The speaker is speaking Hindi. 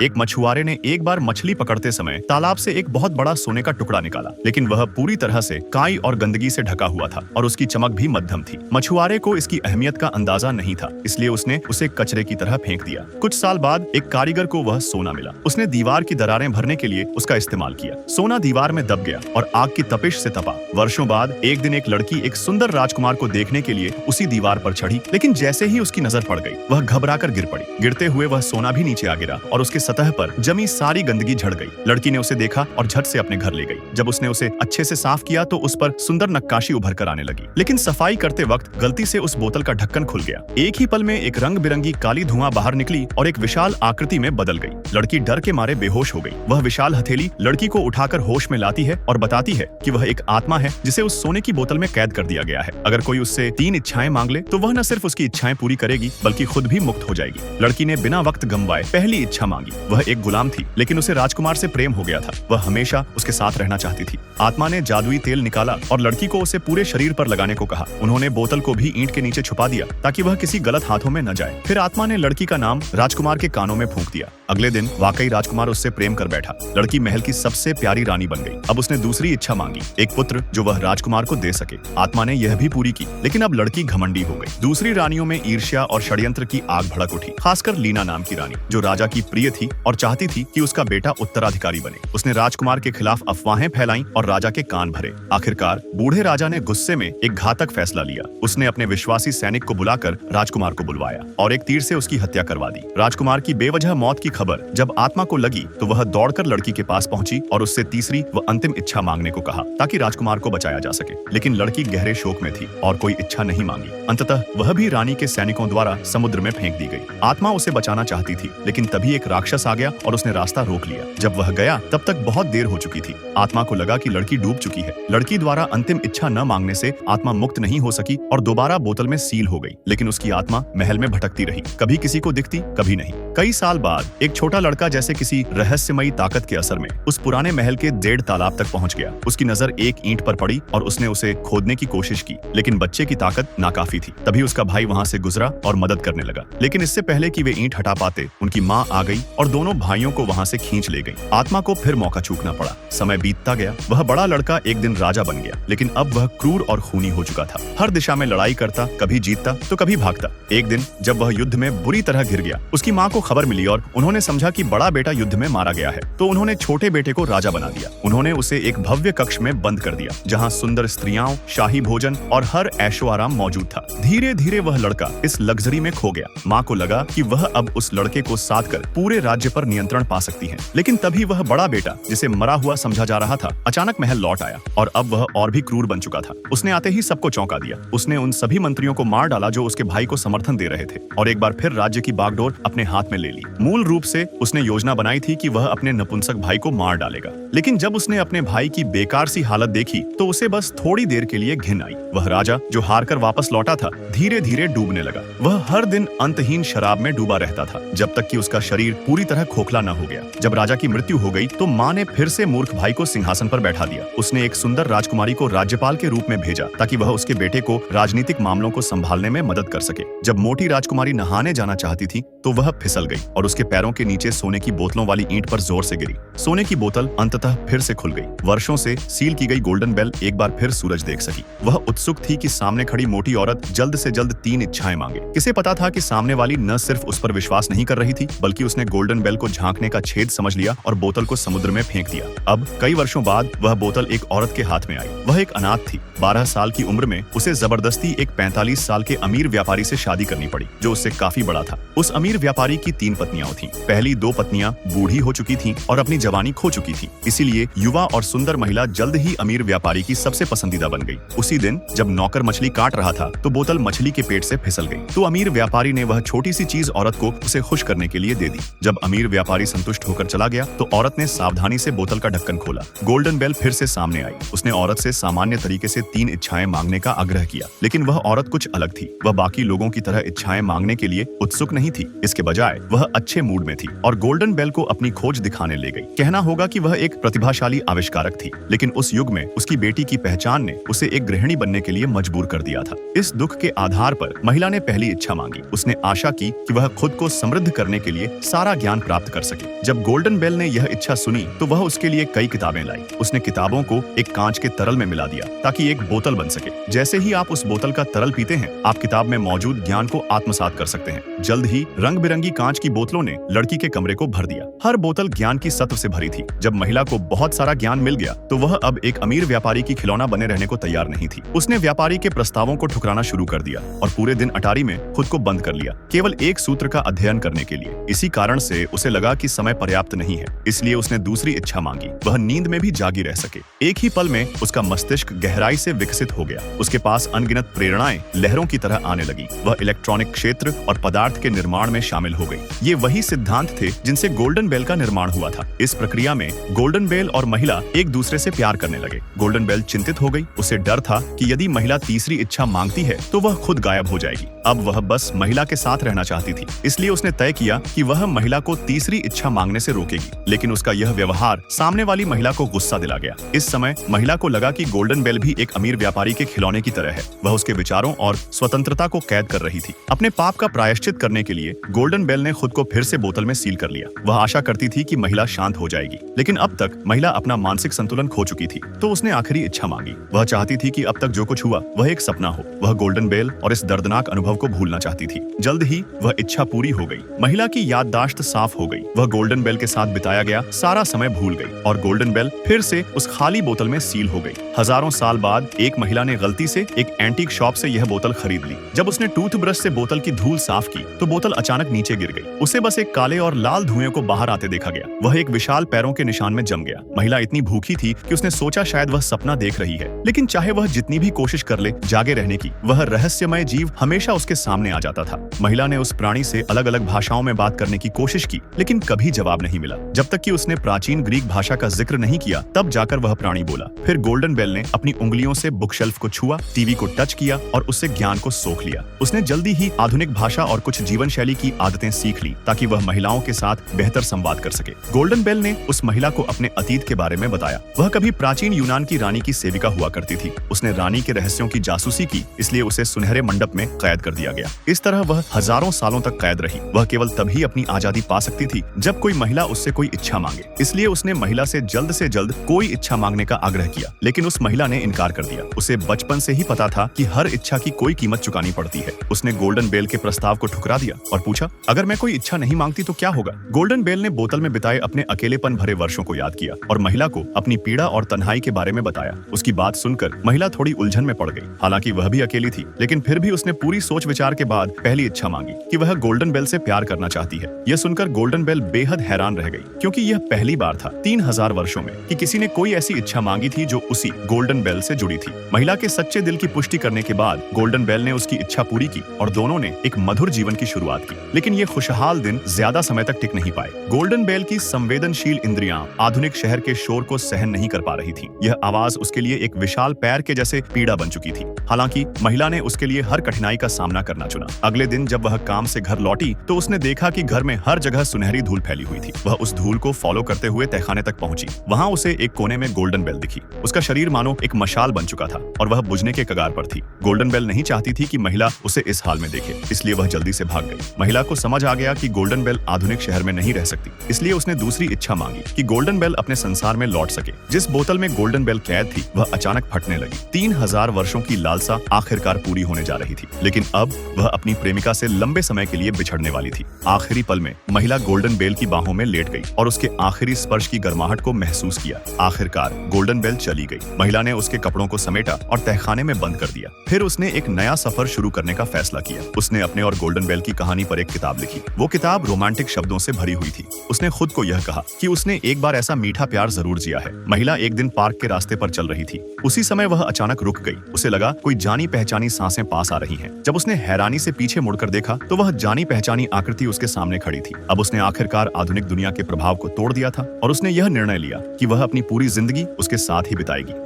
एक मछुआरे ने एक बार मछली पकड़ते समय तालाब से एक बहुत बड़ा सोने का टुकड़ा निकाला, लेकिन वह पूरी तरह से काई और गंदगी से ढका हुआ था और उसकी चमक भी मध्यम थी। मछुआरे को इसकी अहमियत का अंदाजा नहीं था, इसलिए उसने उसे कचरे की तरह फेंक दिया। कुछ साल बाद एक कारीगर को वह सोना मिला। उसने दीवार की दरारें भरने के लिए उसका इस्तेमाल किया। सोना दीवार में दब गया और आग की तपिश से तपा। वर्षों बाद एक दिन एक लड़की एक सुंदर राजकुमार को देखने के लिए उसी दीवार पर चढ़ी, लेकिन जैसे ही उसकी नजर पड़ गई, वह घबराकर गिर पड़ी। गिरते हुए वह सोना भी नीचे आ गिरा और उसके सतह पर जमी सारी गंदगी झड़ गई। लड़की ने उसे देखा और झट से अपने घर ले गई। जब उसने उसे अच्छे से साफ किया तो उस पर सुंदर नक्काशी उभर कर आने लगी, लेकिन सफाई करते वक्त गलती से उस बोतल का ढक्कन खुल गया। एक ही पल में एक रंग बिरंगी काली धुआं बाहर निकली और एक विशाल आकृति में बदल गई। लड़की डर के मारे बेहोश हो गई। वह विशाल हथेली लड़की को उठाकर होश में लाती है और बताती है कि वह एक आत्मा है जिसे उस सोने की बोतल में कैद कर दिया गया है। अगर कोई उससे 3 इच्छाएं मांग ले तो वह न सिर्फ उसकी इच्छाएं पूरी करेगी बल्कि खुद भी मुक्त हो जाएगी। लड़की ने बिना वक्त गंवाए पहली इच्छा मांगी। वह एक गुलाम थी, लेकिन उसे राजकुमार से प्रेम हो गया था। वह हमेशा उसके साथ रहना चाहती थी। आत्मा ने जादुई तेल निकाला और लड़की को उसे पूरे शरीर पर लगाने को कहा। उन्होंने बोतल को भी ईंट के नीचे छुपा दिया ताकि वह किसी गलत हाथों में न जाए। फिर आत्मा ने लड़की का नाम राजकुमार के कानों में फूंक दिया। अगले दिन वाकई राजकुमार उससे प्रेम कर बैठा। लड़की महल की सबसे प्यारी रानी बन गई। अब उसने दूसरी इच्छा मांगी, एक पुत्र जो वह राजकुमार को दे सके। आत्मा ने यह भी पूरी की, लेकिन अब लड़की घमंडी हो गई। दूसरी रानियों में ईर्ष्या और षड्यंत्र की आग भड़क उठी, खासकर लीना नाम की रानी, जो राजा की प्रिय थी और चाहती थी कि उसका बेटा उत्तराधिकारी बने। उसने राजकुमार के खिलाफ अफवाहें फैलाईं और राजा के कान भरे। आखिरकार बूढ़े राजा ने गुस्से में एक घातक फैसला लिया। उसने अपने विश्वासी सैनिक को बुलाकर राजकुमार को बुलवाया और एक तीर से उसकी हत्या करवा दी। राजकुमार की बेवजह मौत की खबर जब आत्मा को लगी तो वह दौड़कर लड़की के पास पहुंची और उससे तीसरी व अंतिम इच्छा मांगने को कहा ताकि राजकुमार को बचाया जा सके। लेकिन लड़की गहरे शोक में थी और कोई इच्छा नहीं मांगी। अंततः वह भी रानी के सैनिकों द्वारा समुद्र में फेंक दी गई। आत्मा उसे बचाना चाहती थी, लेकिन तभी एक राक्षस आ गया और उसने रास्ता रोक लिया। जब वह गया तब तक बहुत देर हो चुकी थी। आत्मा को लगा कि लड़की डूब चुकी है। लड़की द्वारा अंतिम इच्छा न मांगने से आत्मा मुक्त नहीं हो सकी और दोबारा बोतल में सील हो गई। लेकिन उसकी आत्मा महल में भटकती रही, कभी किसी को दिखती, कभी नहीं। कई साल बाद एक छोटा लड़का जैसे किसी रहस्यमयी ताकत के असर में उस पुराने महल के 1.5 तालाब तक पहुंच गया। उसकी नजर एक ईंट पर पड़ी और उसने उसे खोदने की कोशिश की, लेकिन बच्चे की ताकत नाकाफी थी। तभी उसका भाई वहां से गुजरा और मदद करने लगा, लेकिन इससे पहले कि वे ईंट हटा पाते, उनकी माँ आ गई और दोनों भाइयों को वहां से खींच ले गई। आत्मा को फिर मौका चूकना पड़ा। समय बीतता गया। वह बड़ा लड़का एक दिन राजा बन गया, लेकिन अब वह क्रूर और खूनी हो चुका था। हर दिशा में लड़ाई करता, कभी जीतता तो कभी भागता। एक दिन जब वह युद्ध में बुरी तरह घिर गया, उसकी माँ को खबर मिली और उन्होंने समझा कि बड़ा बेटा युद्ध में मारा गया है, तो उन्होंने छोटे बेटे को राजा बना दिया। उन्होंने उसे एक भव्य कक्ष में बंद कर दिया, जहाँ सुंदर स्त्रियां, शाही भोजन और हर ऐशो आराम मौजूद था। धीरे धीरे वह लड़का इस लग्जरी में खो गया। माँ को लगा कि वह अब उस लड़के को साथ कर पूरे राज्य पर नियंत्रण पा सकती है। लेकिन तभी वह बड़ा बेटा, जिसे मरा हुआ समझा जा रहा था, अचानक महल लौट आया और अब वह और भी क्रूर बन चुका था। उसने आते ही सबको चौंका दिया। उसने उन सभी मंत्रियों को मार डाला जो उसके भाई को समर्थन दे रहे थे और एक बार फिर राज्य की बागडोर अपने हाथ में ले ली। मूल रूप से उसने योजना बनाई थी कि वह अपने नपुंसक भाई को मार डालेगा, लेकिन जब उसने अपने भाई की बेकार सी हालत देखी तो उसे बस थोड़ी देर के लिए घिन आई। वह राजा जो हार कर वापस लौटा था, धीरे धीरे डूबने लगा। वह हर दिन अंतहीन शराब में डूबा रहता था, जब तक कि उसका शरीर पूरी तरह खोखला न हो गया। जब राजा की मृत्यु हो गई तो माँ ने फिर से मूर्ख भाई को सिंहासन पर बैठा दिया। उसने एक सुंदर राजकुमारी को राज्यपाल के रूप में भेजा ताकि वह उसके बेटे को राजनीतिक मामलों को संभालने में मदद कर सके। जब मोटी राजकुमारी नहाने जाना चाहती थी तो वह फिसल गई और उसके पैरों के नीचे सोने की बोतलों वाली ईंट पर जोर से गिरी। सोने की बोतल अंततः फिर से खुल गई। वर्षों से सील की गई गोल्डन बेल एक बार फिर सूरज देख सकी। वह उत्सुक थी कि सामने खड़ी मोटी औरत जल्द से जल्द 3 इच्छाएं मांगे। किसे पता था कि सामने वाली न सिर्फ उस पर विश्वास नहीं कर रही थी, बल्कि उसने गोल्डन बेल को झांकने का छेद समझ लिया और बोतल को समुद्र में फेंक दिया। अब कई वर्षों बाद वह बोतल एक औरत के हाथ में आई। वह एक अनाथ थी। 12 साल की उम्र में उसे जबरदस्ती एक 45 साल के अमीर व्यापारी से शादी करनी पड़ी, जो उससे काफी बड़ा था। उस अमीर व्यापारी की 3 पत्नियां थीं। पहली 2 पत्नियां बूढ़ी हो चुकी थीं और अपनी जवानी खो चुकी थी। इसीलिए युवा और सुंदर महिला जल्द ही अमीर व्यापारी की सबसे पसंदीदा बन गई। उसी दिन जब नौकर मछली काट रहा था तो बोतल मछली के पेट से फिसल गई। तो अमीर व्यापारी ने वह छोटी सी चीज औरत को उसे खुश करने के लिए दे दी। जब अमीर व्यापारी संतुष्ट होकर चला गया तो औरत ने सावधानी से बोतल का ढक्कन खोला। गोल्डन बेल फिर से सामने आई। उसने औरत से सामान्य तरीके से 3 इच्छाएं मांगने का आग्रह किया, लेकिन वह औरत कुछ अलग थी। वह बाकी लोगों की तरह इच्छाएं मांगने के लिए उत्सुक नहीं थी। इसके बजाय वह अच्छे मूड में थी और गोल्डन बेल को अपनी खोज दिखाने ले गई। कहना होगा कि वह एक प्रतिभाशाली आविष्कारक थी, लेकिन उस युग में उसकी बेटी की पहचान ने उसे एक गृहिणी बनने के लिए मजबूर कर दिया था। इस दुख के आधार पर महिला ने पहली इच्छा मांगी। उसने आशा की कि वह खुद को समृद्ध करने के लिए सारा ज्ञान ज्ञान प्राप्त कर सके। जब गोल्डन बेल ने यह इच्छा सुनी तो वह उसके लिए कई किताबें लाई। उसने किताबों को एक कांच के तरल में मिला दिया ताकि एक बोतल बन सके। जैसे ही आप उस बोतल का तरल पीते हैं, आप किताब में मौजूद ज्ञान को आत्मसात कर सकते हैं। जल्द ही रंग बिरंगी कांच की बोतलों ने लड़की के कमरे को भर दिया। हर बोतल ज्ञान की सत्व से भरी थी। जब महिला को बहुत सारा ज्ञान मिल गया तो वह अब एक अमीर व्यापारी की खिलौना बने रहने को तैयार नहीं थी। उसने व्यापारी के प्रस्तावों को ठुकराना शुरू कर दिया और पूरे दिन अटारी में खुद को बंद कर लिया, केवल एक सूत्र का अध्ययन करने के लिए। इसी कारण से उसे लगा कि समय पर्याप्त नहीं है, इसलिए उसने दूसरी इच्छा मांगी, वह नींद में भी जागी रह सके। एक ही पल में उसका मस्तिष्क गहराई से विकसित हो गया। उसके पास अनगिनत प्रेरणाएं लहरों की तरह आने लगी। वह इलेक्ट्रॉनिक क्षेत्र और पदार्थ के निर्माण में शामिल हो गई। ये वही सिद्धांत थे जिनसे गोल्डन बेल का निर्माण हुआ था। इस प्रक्रिया में गोल्डन बेल और महिला एक दूसरे से प्यार करने लगे। गोल्डन बेल चिंतित हो गई। उसे डर था कि यदि महिला तीसरी इच्छा मांगती है तो वह खुद गायब हो जाएगी। अब वह बस महिला के साथ रहना चाहती थी, इसलिए उसने तय किया कि वह महिला को तीसरी इच्छा मांगने से रोकेगी। लेकिन उसका यह व्यवहार सामने वाली महिला को गुस्सा दिला गया। इस समय महिला को लगा कि गोल्डन बेल भी एक अमीर व्यापारी के खिलौने की तरह है। वह उसके विचारों और स्वतंत्रता को कैद कर रही थी। अपने पाप का प्रायश्चित करने के लिए गोल्डन बेल ने खुद को फिर से बोतल में सील कर लिया। वह आशा करती थी कि महिला शांत हो जाएगी, लेकिन अब तक महिला अपना मानसिक संतुलन खो चुकी थी। तो उसने आखिरी इच्छा मांगी। वह चाहती थी कि अब तक जो कुछ हुआ वह एक सपना हो। वह गोल्डन बेल और इस दर्दनाक अनुभव को भूलना चाहती थी। जल्द ही वह इच्छा पूरी हो गई। महिला की याददाश्त साफ हो गई। वह गोल्डन बेल के साथ बिताया गया सारा समय भूल गई और गोल्डन बेल फिर से उस खाली बोतल में सील हो गई। हजारों साल बाद एक महिला ने गलती से एक एंटीक शॉप से यह बोतल खरीद ली। जब उसने टूथब्रश से बोतल की धूल साफ की तो बोतल अचानक नीचे गिर गई। उसे बस एक काले और लाल धुएं को बाहर आते देखा गया। वह एक विशाल पैरों के निशान में जम गया। महिला इतनी भूखी थी कि उसने सोचा शायद वह सपना देख रही है, लेकिन चाहे वह जितनी भी कोशिश कर ले जागे रहने की, वह रहस्यमय जीव हमेशा उसके सामने आ जाता था। महिला ने उस प्राणी से अलग अलग भाषाओं में बात करने की कोशिश की, लेकिन कभी जवाब नहीं मिला। जब तक कि उसने प्राचीन ग्रीक भाषा का जिक्र नहीं किया, तब जाकर वह प्राणी बोला। फिर गोल्डन बेल ने अपनी उंगलियों से बुक शेल्फ को छुआ, टीवी को टच किया और उससे ज्ञान को सोख लिया। उसने जल्दी ही आधुनिक भाषा और कुछ जीवन शैली की आदतें सीख ली ताकि वह महिलाओं के साथ बेहतर संवाद कर सके। गोल्डन बेल ने उस महिला को अपने अतीत के बारे में बताया। वह कभी प्राचीन यूनान की रानी की सेविका हुआ करती थी। उसने रानी के रहस्यों की जासूसी की, इसलिए उसे सुनहरे मंडप में कैद कर दिया गया। इस तरह वह हजारों सालों तक कैद रही। वह केवल तभी अपनी आजादी पा सकती थी जब कोई महिला उससे कोई इच्छा मांगे। इसलिए उसने महिला से जल्द कोई इच्छा मांगने का आग्रह किया, लेकिन उस महिला ने इनकार कर दिया। उसे बचपन से ही पता था कि हर इच्छा की कोई कीमत चुकानी पड़ती है। उसने गोल्डन बेल के प्रस्ताव को ठुकरा दिया और पूछा, अगर मैं कोई इच्छा नहीं मांगती तो क्या होगा? गोल्डन बेल ने बोतल में बिताए अपने अकेलेपन भरे वर्षों को याद किया और महिला को अपनी पीड़ा और तन्हाई के बारे में बताया। उसकी बात सुनकर महिला थोड़ी उलझन में पड़ गई। हालांकि वह भी अकेली थी, लेकिन फिर भी उसने पूरी सोच विचार के बाद पहली इच्छा मांगी कि वह गोल्डन बेल से प्यार करना चाहती है। यह सुनकर गोल्डन बेल बेहद हैरान रह गई, क्योंकि यह पहली बार था 3000 वर्षों में कि किसी ने कोई ऐसी इच्छा मांगी थी जो उसी गोल्डन बेल से जुड़ी थी। महिला के सच्चे दिल की पुष्टि करने के बाद गोल्डन बेल ने उसकी इच्छा पूरी की और दोनों ने एक मधुर जीवन की शुरुआत की। लेकिन ये खुशहाल दिन ज्यादा समय तक टिक नहीं पाए। गोल्डन बेल की संवेदनशील इंद्रियां आधुनिक शहर के शोर को सहन नहीं कर पा रही थी। यह आवाज उसके लिए एक विशाल पैर के जैसे पीड़ा बन चुकी थी। हालांकि महिला ने उसके लिए हर कठिनाई का सामना करना चुना। अगले दिन जब वह काम से घर लौटी तो उसने देखा कि घर में हर जगह सुनहरी धूल फैली हुई थी। वह उस धूल को फॉलो करते हुए तहखाने तक पहुंची। वहां उसे एक कोने में गोल्डन बेल दिखी। उसका शरीर मानो एक मशाल बन चुका था और वह बुझने के कगार पर थी। गोल्डन बेल नहीं चाहती थी कि महिला उसे इस हाल में देखे, इसलिए वह जल्दी से भाग गई। महिला को समझ आ गया कि गोल्डन बेल आधुनिक शहर में नहीं रह सकती, इसलिए उसने दूसरी इच्छा मांगी कि गोल्डन बेल अपने संसार में लौट सके। जिस बोतल में गोल्डन बेल कैद थी वह अचानक फटने लगी। 3000 वर्षों की लालसा आखिरकार पूरी होने जा रही थी, लेकिन अब वह अपनी प्रेमिका से लंबे समय के लिए बिछड़ने वाली थी। आखिरी पल में महिला गोल्डन बेल की बाहों में लेट गई और उसके आखिरी स्पर्श की गर्माहट को महसूस किया। आखिरकार गोल्डन बेल चली गई। महिला ने उसके कपड़ों को समेटा और तहखाने में बंद कर दिया। फिर उसने एक नया सफर शुरू करने का फैसला किया। उसने अपने और गोल्डन बेल की कहानी पर एक किताब लिखी। वो किताब रोमांटिक शब्दों से भरी हुई थी। उसने खुद को यह कहा कि उसने एक बार ऐसा मीठा प्यार जरूर जिया है। महिला एक दिन पार्क के रास्ते पर चल रही थी। उसी समय वह अचानक रुक गई। उसे लगा कोई जानी पहचानी सांसें पास आ रही हैं। जब उसने हैरानी से पीछे मुड़कर देखा तो वह जानी पहचानी आकृति उसके सामने खड़ी थी। अब उसने आखिरकार आधुनिक दुनिया के प्रभाव को तोड़ दिया था और उसने यह निर्णय लिया कि वह अपनी पूरी जिंदगी उसके साथ ही बिताएगी।